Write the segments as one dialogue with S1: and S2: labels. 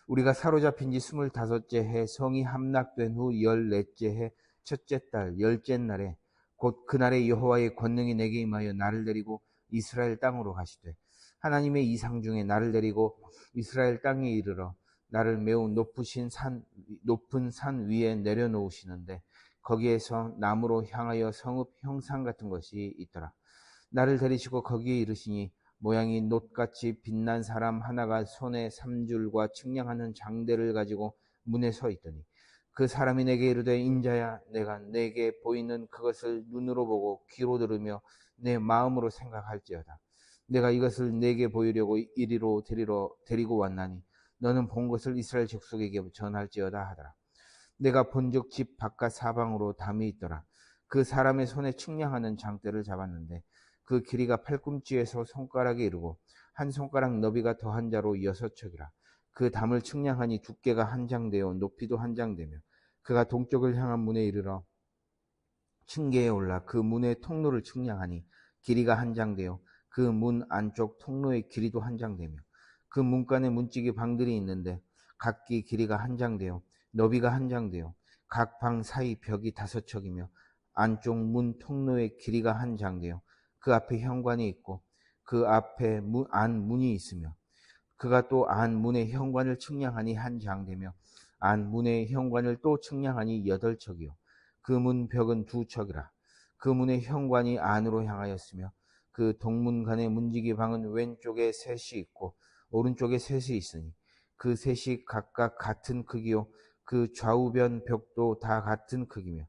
S1: 우리가 사로잡힌 지 25째 해 성이 함락된 후 14째 해 첫째 달 10째 날에 곧 그날에 여호와의 권능이 내게 임하여 나를 데리고 이스라엘 땅으로 가시되 하나님의 이상 중에 나를 데리고 이스라엘 땅에 이르러 나를 매우 높은 산 위에 내려놓으시는데 거기에서 나무로 향하여 성읍 형상 같은 것이 있더라. 나를 데리시고 거기에 이르시니 모양이 놋같이 빛난 사람 하나가 손에 3줄과 측량하는 장대를 가지고 문에 서 있더니 그 사람이 내게 이르되 인자야 내가 내게 보이는 그것을 눈으로 보고 귀로 들으며 내 마음으로 생각할지어다. 내가 이것을 내게 보이려고 이리로 데리고 왔나니 너는 본 것을 이스라엘 족속에게 전할지어다 하더라. 내가 본즉 집 바깥 사방으로 담이 있더라. 그 사람의 손에 측량하는 장대를 잡았는데 그 길이가 팔꿈치에서 손가락에 이르고 한 손가락 너비가 더한 자로 6척이라. 그 담을 측량하니 두께가 한 장되어 높이도 한 장되며 그가 동쪽을 향한 문에 이르러 층계에 올라 그 문의 통로를 측량하니 길이가 한 장되어 그 문 안쪽 통로의 길이도 한 장되며 그 문간에 문지기 방들이 있는데 각기 길이가 한 장되어 너비가 한 장되어 각 방 사이 벽이 5척이며 안쪽 문 통로의 길이가 한 장되어 그 앞에 현관이 있고 그 앞에 안 문이 있으며 그가 또 안 문의 현관을 측량하니 한 장되며 안 문의 현관을 또 측량하니 8척이요 그 문 벽은 2척이라. 그 문의 현관이 안으로 향하였으며 그 동문간의 문지기 방은 왼쪽에 셋이 있고 오른쪽에 셋이 있으니 그 셋이 각각 같은 크기요 그 좌우변 벽도 다 같은 크기며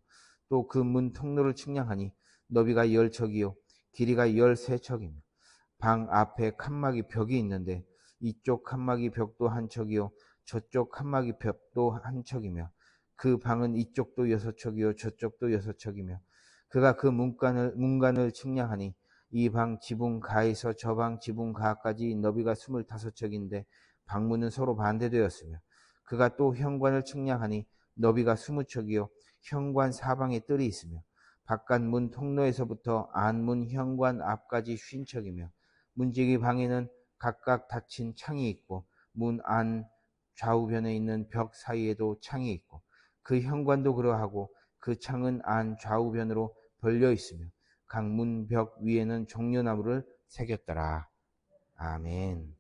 S1: 또 그 문 통로를 측량하니 너비가 10척이요 길이가 13척이며 방 앞에 칸막이 벽이 있는데 이쪽 칸막이 벽도 한 척이요 저쪽 칸막이 벽도 한 척이며 그 방은 이쪽도 6척이요 저쪽도 6척이며 그가 그 문간을 측량하니 이 방 지붕 가에서 저 방 지붕 가까지 너비가 25척인데 방문은 서로 반대되었으며 그가 또 현관을 측량하니 너비가 20척이요 현관 사방에 뜰이 있으며 바깥 문 통로에서부터 안문 현관 앞까지 50척이며 문지기 방에는 각각 닫힌 창이 있고 문 안 좌우변에 있는 벽 사이에도 창이 있고 그 현관도 그러하고 그 창은 안 좌우변으로 벌려 있으며 각 문 벽 위에는 종려나무를 새겼더라. 아멘.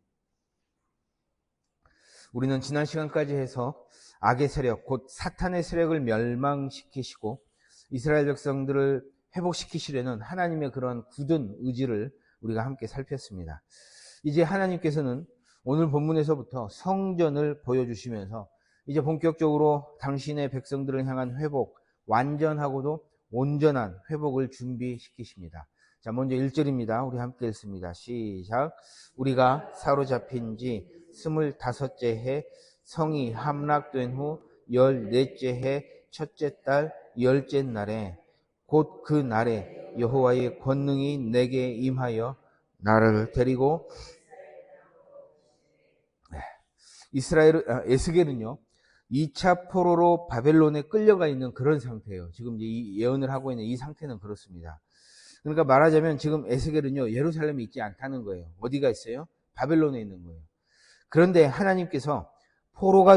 S1: 우리는 지난 시간까지 해서 악의 세력, 곧 사탄의 세력을 멸망시키시고 이스라엘 백성들을 회복시키시려는 하나님의 그런 굳은 의지를 우리가 함께 살폈습니다. 이제 하나님께서는 오늘 본문에서부터 성전을 보여주시면서 이제 본격적으로 당신의 백성들을 향한 회복, 완전하고도 온전한 회복을 준비시키십니다. 자, 먼저 1절입니다. 우리 함께 읽습니다. 시작. 우리가 사로잡힌 지 25째 해 성이 함락된 후 14째 해 첫째 달 10째 날에 곧 그 날에 여호와의 권능이 내게 임하여 나를 데리고 에스겔은요 2차 포로로 바벨론에 끌려가 있는 그런 상태예요. 지금 이 예언을 하고 있는 이 상태는 그렇습니다. 그러니까 말하자면 지금 에스겔은요 예루살렘에 있지 않다는 거예요. 어디가 있어요? 바벨론에 있는 거예요. 그런데 하나님께서 포로가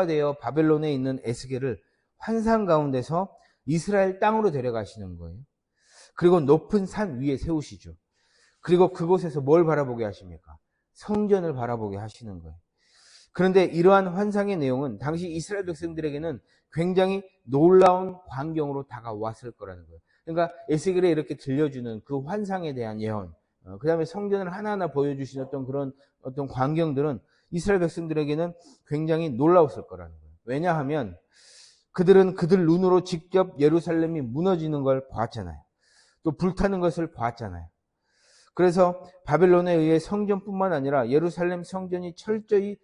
S1: 되어 바벨론에 있는 에스겔을 환상 가운데서 이스라엘 땅으로 데려가시는 거예요. 그리고 높은 산 위에 세우시죠. 그리고 그곳에서 뭘 바라보게 하십니까? 성전을 바라보게 하시는 거예요. 그런데 이러한 환상의 내용은 당시 이스라엘 백성들에게는 굉장히 놀라운 광경으로 다가왔을 거라는 거예요. 그러니까 에스겔에 이렇게 들려주는 그 환상에 대한 예언, 그 다음에 성전을 하나하나 보여주신 그런 광경들은 이스라엘 백성들에게는 굉장히 놀라웠을 거라는 거예요. 왜냐하면 그들은 그들 눈으로 직접 예루살렘이 무너지는 걸 봤잖아요. 또 불타는 것을 봤잖아요. 그래서 바벨론에 의해 성전뿐만 아니라 예루살렘 성전이 철저히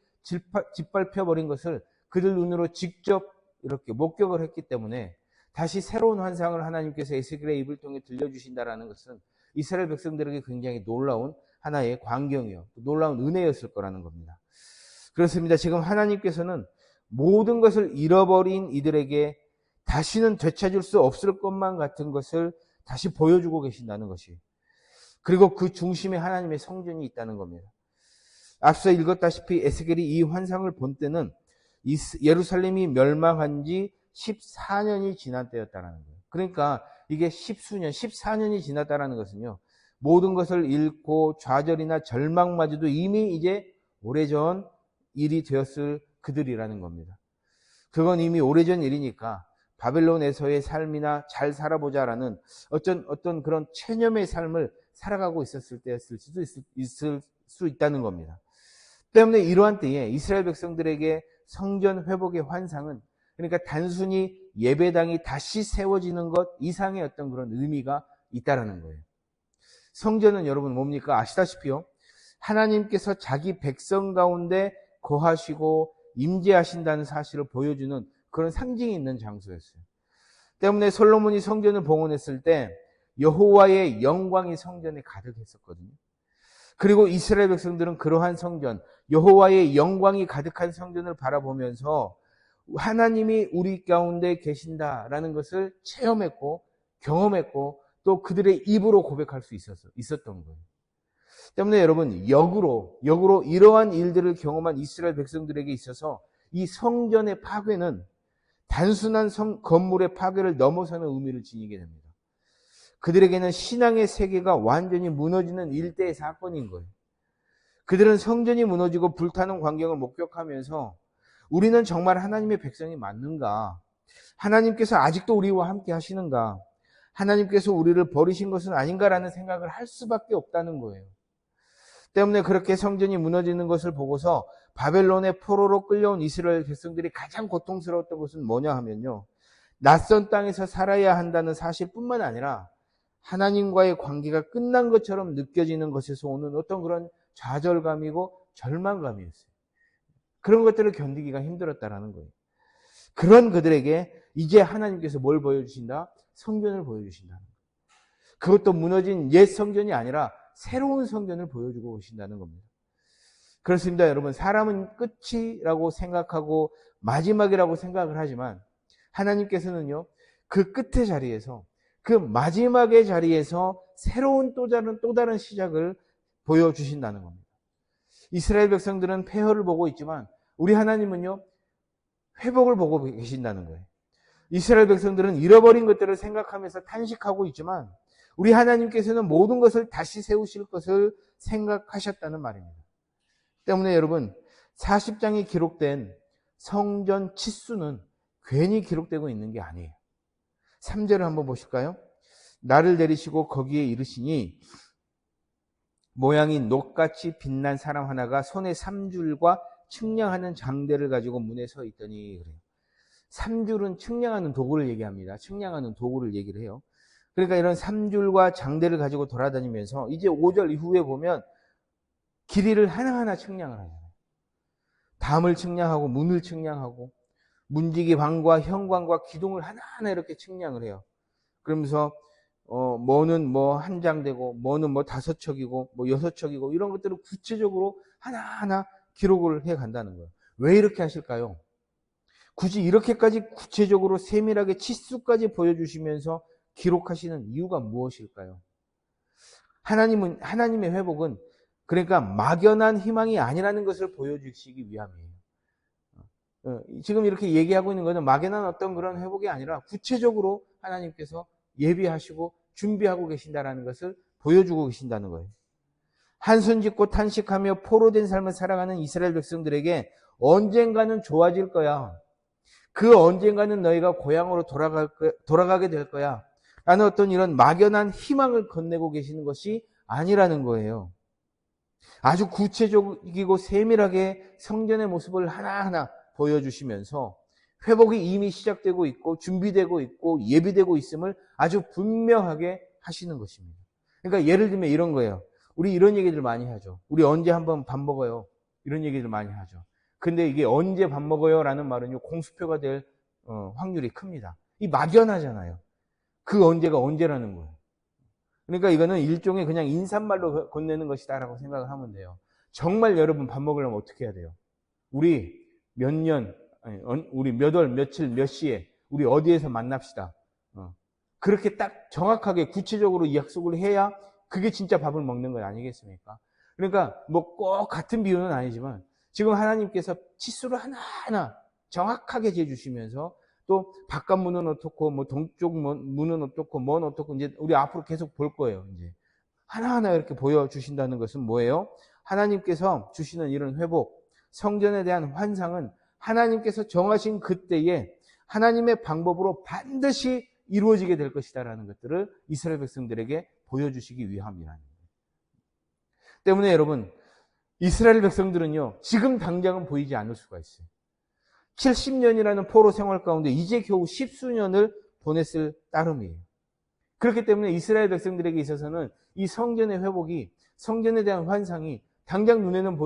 S1: 짓밟혀버린 것을 그들 눈으로 직접 이렇게 목격을 했기 때문에 다시 새로운 환상을 하나님께서 에스겔의 입을 통해 들려주신다라는 것은 이스라엘 백성들에게 굉장히 놀라운 하나의 광경이요, 놀라운 은혜였을 거라는 겁니다. 그렇습니다. 지금 하나님께서는 모든 것을 잃어버린 이들에게 다시는 되찾을 수 없을 것만 같은 것을 다시 보여주고 계신다는 것이, 그리고 그 중심에 하나님의 성전이 있다는 겁니다. 앞서 읽었다시피 에스겔이 이 환상을 본 때는 예루살렘이 멸망한 지 14년이 지난 때였다는 거예요. 그러니까 이게 14년이 지났다는 것은요, 모든 것을 잃고 좌절이나 절망마저도 이미 이제 오래전 일이 되었을 그들이라는 겁니다. 그건 이미 오래전 일이니까 바벨론에서의 삶이나 잘 살아보자라는 어떤 그런 체념의 삶을 살아가고 있었을 때였을 수도 있을 수 있다는 겁니다. 때문에 이러한 때에 이스라엘 백성들에게 성전 회복의 환상은, 그러니까 단순히 예배당이 다시 세워지는 것 이상의 어떤 그런 의미가 있다라는 거예요. 성전은 여러분 뭡니까? 아시다시피요, 하나님께서 자기 백성 가운데 거하시고 임재하신다는 사실을 보여주는 그런 상징이 있는 장소였어요. 때문에 솔로몬이 성전을 봉헌했을 때 여호와의 영광이 성전에 가득했었거든요. 그리고 이스라엘 백성들은 그러한 성전, 여호와의 영광이 가득한 성전을 바라보면서 하나님이 우리 가운데 계신다라는 것을 체험했고 경험했고 또 그들의 입으로 고백할 수 있었던 거예요. 때문에 여러분, 역으로 이러한 일들을 경험한 이스라엘 백성들에게 있어서 이 성전의 파괴는 단순한 건물의 파괴를 넘어서는 의미를 지니게 됩니다. 그들에게는 신앙의 세계가 완전히 무너지는 일대의 사건인 거예요. 그들은 성전이 무너지고 불타는 광경을 목격하면서 우리는 정말 하나님의 백성이 맞는가? 하나님께서 아직도 우리와 함께 하시는가? 하나님께서 우리를 버리신 것은 아닌가라는 생각을 할 수밖에 없다는 거예요. 때문에 그렇게 성전이 무너지는 것을 보고서 바벨론의 포로로 끌려온 이스라엘 백성들이 가장 고통스러웠던 것은 뭐냐 하면요, 낯선 땅에서 살아야 한다는 사실뿐만 아니라 하나님과의 관계가 끝난 것처럼 느껴지는 것에서 오는 어떤 그런 좌절감이고 절망감이었어요. 그런 것들을 견디기가 힘들었다라는 거예요. 그런 그들에게 이제 하나님께서 뭘 보여주신다? 성전을 보여주신다는 거예요. 그것도 무너진 옛 성전이 아니라 새로운 성전을 보여주고 계신다는 겁니다. 그렇습니다, 여러분. 사람은 끝이라고 생각하고 마지막이라고 생각을 하지만 하나님께서는요, 그 끝의 자리에서, 그 마지막의 자리에서 새로운 또 다른 시작을 보여주신다는 겁니다. 이스라엘 백성들은 폐허를 보고 있지만 우리 하나님은요, 회복을 보고 계신다는 거예요. 이스라엘 백성들은 잃어버린 것들을 생각하면서 탄식하고 있지만 우리 하나님께서는 모든 것을 다시 세우실 것을 생각하셨다는 말입니다. 때문에 여러분, 40장이 기록된 성전 치수는 괜히 기록되고 있는 게 아니에요. 3절을 한번 보실까요? 나를 내리시고 거기에 이르시니 모양이 녹같이 빛난 사람 하나가 손에 3줄과 측량하는 장대를 가지고 문에 서 있더니 그래요. 3줄은 측량하는 도구를 얘기합니다. 측량하는 도구를 얘기를 해요. 그러니까 이런 3줄과 장대를 가지고 돌아다니면서 이제 5절 이후에 보면 길이를 하나하나 측량을 하잖아요. 담을 측량하고 문을 측량하고 문지기 방과 현관과 기둥을 하나하나 이렇게 측량을 해요. 그러면서 뭐는 뭐 한 장 되고 뭐는 뭐 5척이고 뭐 6척이고 이런 것들을 구체적으로 하나하나 기록을 해 간다는 거예요. 왜 이렇게 하실까요? 굳이 이렇게까지 구체적으로 세밀하게 치수까지 보여주시면서 기록하시는 이유가 무엇일까요? 하나님의 회복은 그러니까 막연한 희망이 아니라는 것을 보여주시기 위함이에요. 지금 이렇게 얘기하고 있는 것은 막연한 어떤 그런 회복이 아니라 구체적으로 하나님께서 예비하시고 준비하고 계신다는 것을 보여주고 계신다는 거예요. 한손 짚고 탄식하며 포로된 삶을 살아가는 이스라엘 백성들에게 언젠가는 좋아질 거야. 그 언젠가는 너희가 고향으로 돌아가게 될 거야. 라는 어떤 이런 막연한 희망을 건네고 계시는 것이 아니라는 거예요. 아주 구체적이고 세밀하게 성전의 모습을 하나하나 보여주시면서 회복이 이미 시작되고 있고 준비되고 있고 예비되고 있음을 아주 분명하게 하시는 것입니다. 그러니까 예를 들면 이런 거예요. 우리 이런 얘기들 많이 하죠. 우리 언제 한번 밥 먹어요? 이런 얘기들 많이 하죠. 근데 이게 언제 밥 먹어요? 라는 말은요, 공수표가 될 확률이 큽니다. 이 막연하잖아요. 그 언제가 언제라는 거예요. 그러니까 이거는 일종의 그냥 인사말로 건네는 것이다라고 생각을 하면 돼요. 정말 여러분 밥 먹으려면 어떻게 해야 돼요? 우리 몇 년, 우리 몇 월, 며칠, 몇 시에 우리 어디에서 만납시다. 그렇게 딱 정확하게 구체적으로 이 약속을 해야 그게 진짜 밥을 먹는 것 아니겠습니까? 그러니까 뭐 꼭 같은 비유는 아니지만 지금 하나님께서 치수를 하나하나 정확하게 재주시면서 또 바깥 문은 어떻고 뭐 동쪽 문은 어떻고 뭔 어떻고 이제 우리 앞으로 계속 볼 거예요. 이제 하나하나 이렇게 보여주신다는 것은 뭐예요? 하나님께서 주시는 이런 회복, 성전에 대한 환상은 하나님께서 정하신 그때에 하나님의 방법으로 반드시 이루어지게 될 것이다라는 것들을 이스라엘 백성들에게 보여주시기 위함이라는 거예요. 때문에 여러분, 이스라엘 백성들은요, 지금 당장은 보이지 않을 수가 있어요. 70년이라는 포로 생활 가운데 이제 겨우 10수년을 보냈을 따름이에요. 그렇기 때문에 이스라엘 백성들에게 있어서는 이 성전의 회복이, 성전에 대한 환상이 당장 눈에는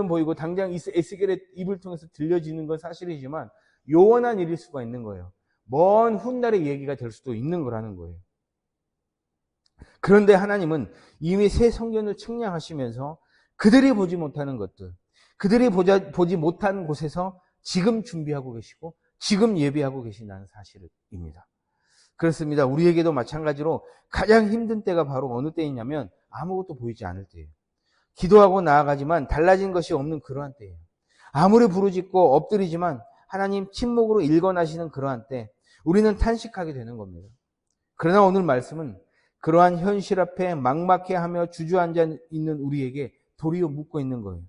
S1: 보이고 당장 에스겔의 입을 통해서 들려지는 건 사실이지만 요원한 일일 수가 있는 거예요. 먼 훗날의 얘기가 될 수도 있는 거라는 거예요. 그런데 하나님은 이미 새 성전을 측량하시면서 그들이 보지 못하는 것들, 그들이 보지 못한 곳에서 지금 준비하고 계시고 지금 예비하고 계신다는 사실입니다. 그렇습니다. 우리에게도 마찬가지로 가장 힘든 때가 바로 어느 때이냐면 아무것도 보이지 않을 때예요. 기도하고 나아가지만 달라진 것이 없는 그러한 때예요. 아무리 부르짖고 엎드리지만 하나님 침묵으로 일관하시는 그러한 때 우리는 탄식하게 되는 겁니다. 그러나 오늘 말씀은 그러한 현실 앞에 막막해하며 주저앉아 있는 우리에게 도리어 묻고 있는 거예요.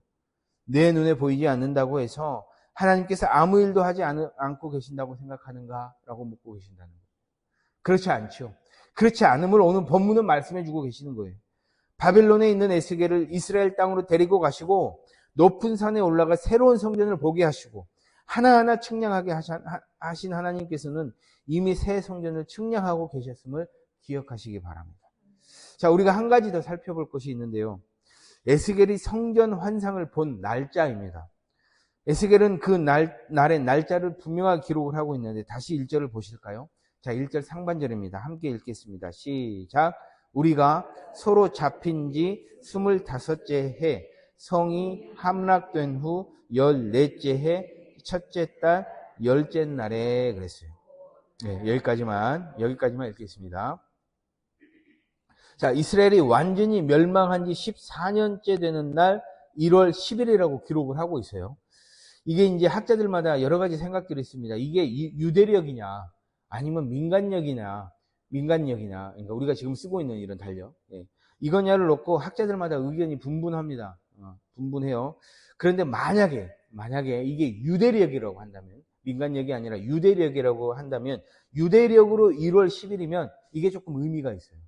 S1: 내 눈에 보이지 않는다고 해서 하나님께서 아무 일도 하지 않고 계신다고 생각하는가? 라고 묻고 계신다는 거예요. 그렇지 않죠. 그렇지 않음을 오늘 본문은 말씀해 주고 계시는 거예요. 바벨론에 있는 에스겔을 이스라엘 땅으로 데리고 가시고 높은 산에 올라가 새로운 성전을 보게 하시고 하나하나 측량하게 하신 하나님께서는 이미 새 성전을 측량하고 계셨음을 기억하시기 바랍니다. 자, 우리가 한 가지 더 살펴볼 것이 있는데요. 에스겔이 성전 환상을 본 날짜입니다. 에스겔은 그 날의 날짜를 분명하게 기록을 하고 있는데 다시 1절을 보실까요? 자, 1절 상반절입니다. 함께 읽겠습니다. 시작. 우리가 서로 잡힌 지 25째 해 성이 함락된 후 14째 해 첫째 달 10째 날에 그랬어요. 네, 여기까지만 읽겠습니다. 자, 이스라엘이 완전히 멸망한 지 14년째 되는 날 1월 10일이라고 기록을 하고 있어요. 이게 이제 학자들마다 여러 가지 생각들이 있습니다. 이게 유대력이냐, 아니면 민간력이냐, 그러니까 우리가 지금 쓰고 있는 이런 달력, 이거냐를 놓고 학자들마다 의견이 분분합니다. 분분해요. 그런데 만약에 이게 유대력이라고 한다면, 민간력이 아니라 유대력이라고 한다면, 유대력으로 1월 10일이면 이게 조금 의미가 있어요.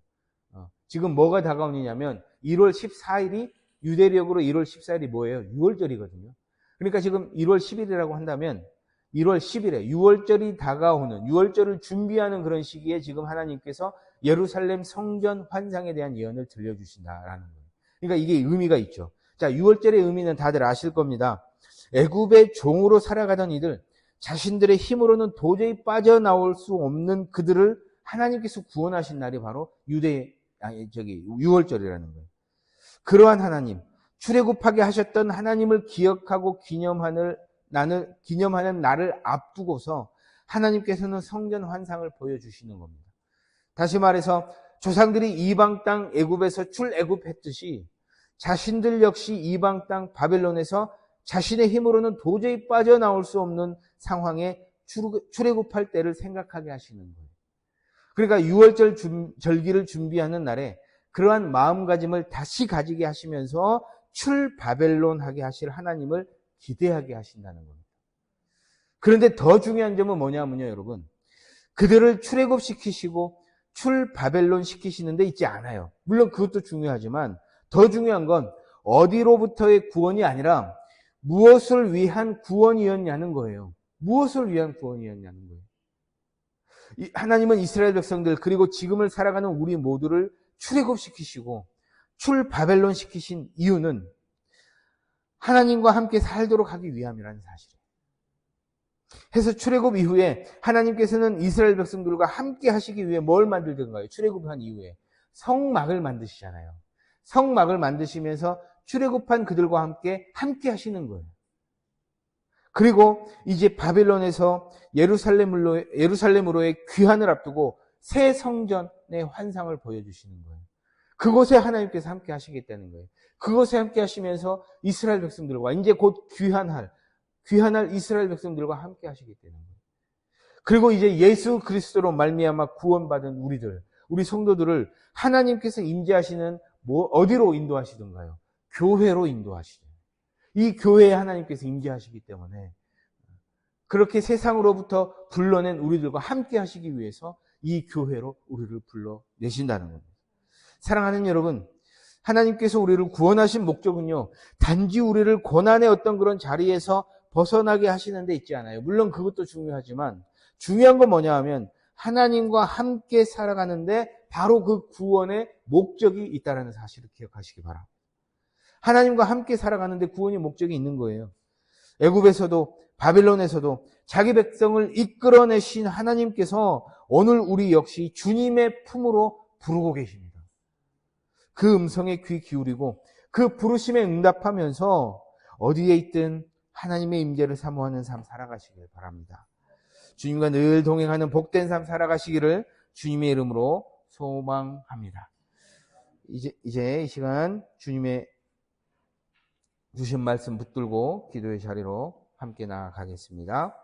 S1: 지금 뭐가 다가오느냐면 1월 14일이 유대력으로 1월 14일이 뭐예요? 6월절이거든요. 그러니까 지금 1월 10일이라고 한다면 1월 10일에 6월절이 다가오는 6월절을 준비하는 그런 시기에 지금 하나님께서 예루살렘 성전 환상에 대한 예언을 들려주신다라는 거예요. 그러니까 이게 의미가 있죠. 자, 6월절의 의미는 다들 아실 겁니다. 애굽의 종으로 살아가던 이들, 자신들의 힘으로는 도저히 빠져나올 수 없는 그들을 하나님께서 구원하신 날이 바로 6월절이라는 거예요. 그러한 하나님, 출애굽하게 하셨던 하나님을 기억하고 기념하는 날을 앞두고서 하나님께서는 성전 환상을 보여주시는 겁니다. 다시 말해서 조상들이 이방 땅 애굽에서 출애굽했듯이 자신들 역시 이방 땅 바벨론에서 자신의 힘으로는 도저히 빠져나올 수 없는 상황에 출애굽할 때를 생각하게 하시는 거예요. 그러니까 6월절 절기를 준비하는 날에 그러한 마음가짐을 다시 가지게 하시면서 출바벨론하게 하실 하나님을 기대하게 하신다는 겁니다. 그런데 더 중요한 점은 뭐냐면요, 여러분. 그들을 출애굽시키시고 출바벨론 시키시는데 있지 않아요. 물론 그것도 중요하지만 더 중요한 건 어디로부터의 구원이 아니라 무엇을 위한 구원이었냐는 거예요. 무엇을 위한 구원이었냐는 거예요. 하나님은 이스라엘 백성들 그리고 지금을 살아가는 우리 모두를 출애굽시키시고 출바벨론 시키신 이유는 하나님과 함께 살도록 하기 위함이라는 사실이에요. 해서 출애굽 이후에 하나님께서는 이스라엘 백성들과 함께 하시기 위해 뭘 만들던가요? 출애굽한 이후에 성막을 만드시잖아요. 성막을 만드시면서 출애굽한 그들과 함께 하시는 거예요. 그리고 이제 바벨론에서 예루살렘으로의 귀환을 앞두고 새 성전의 환상을 보여주시는 거예요. 그곳에 하나님께서 함께 하시겠다는 거예요. 그것에 함께 하시면서 이스라엘 백성들과 이제 곧 귀환할 이스라엘 백성들과 함께 하시기 때문에. 그리고 이제 예수 그리스도로 말미암아 구원받은 우리 성도들을 하나님께서 임재하시는 어디로 인도하시던가요? 교회로 인도하시죠. 이 교회에 하나님께서 임재하시기 때문에 그렇게 세상으로부터 불러낸 우리들과 함께 하시기 위해서 이 교회로 우리를 불러내신다는 겁니다. 사랑하는 여러분, 하나님께서 우리를 구원하신 목적은요, 단지 우리를 고난의 어떤 그런 자리에서 벗어나게 하시는 데 있지 않아요. 물론 그것도 중요하지만 중요한 건 뭐냐 하면 하나님과 함께 살아가는데 바로 그 구원의 목적이 있다는 사실을 기억하시기 바랍니다. 하나님과 함께 살아가는데 구원의 목적이 있는 거예요. 애굽에서도 바빌론에서도 자기 백성을 이끌어내신 하나님께서 오늘 우리 역시 주님의 품으로 부르고 계십니다. 그 음성에 귀 기울이고 그 부르심에 응답하면서 어디에 있든 하나님의 임재를 사모하는 삶 살아가시길 바랍니다. 주님과 늘 동행하는 복된 삶 살아가시기를 주님의 이름으로 소망합니다. 이제 이 시간 주님의 주신 말씀 붙들고 기도의 자리로 함께 나아가겠습니다.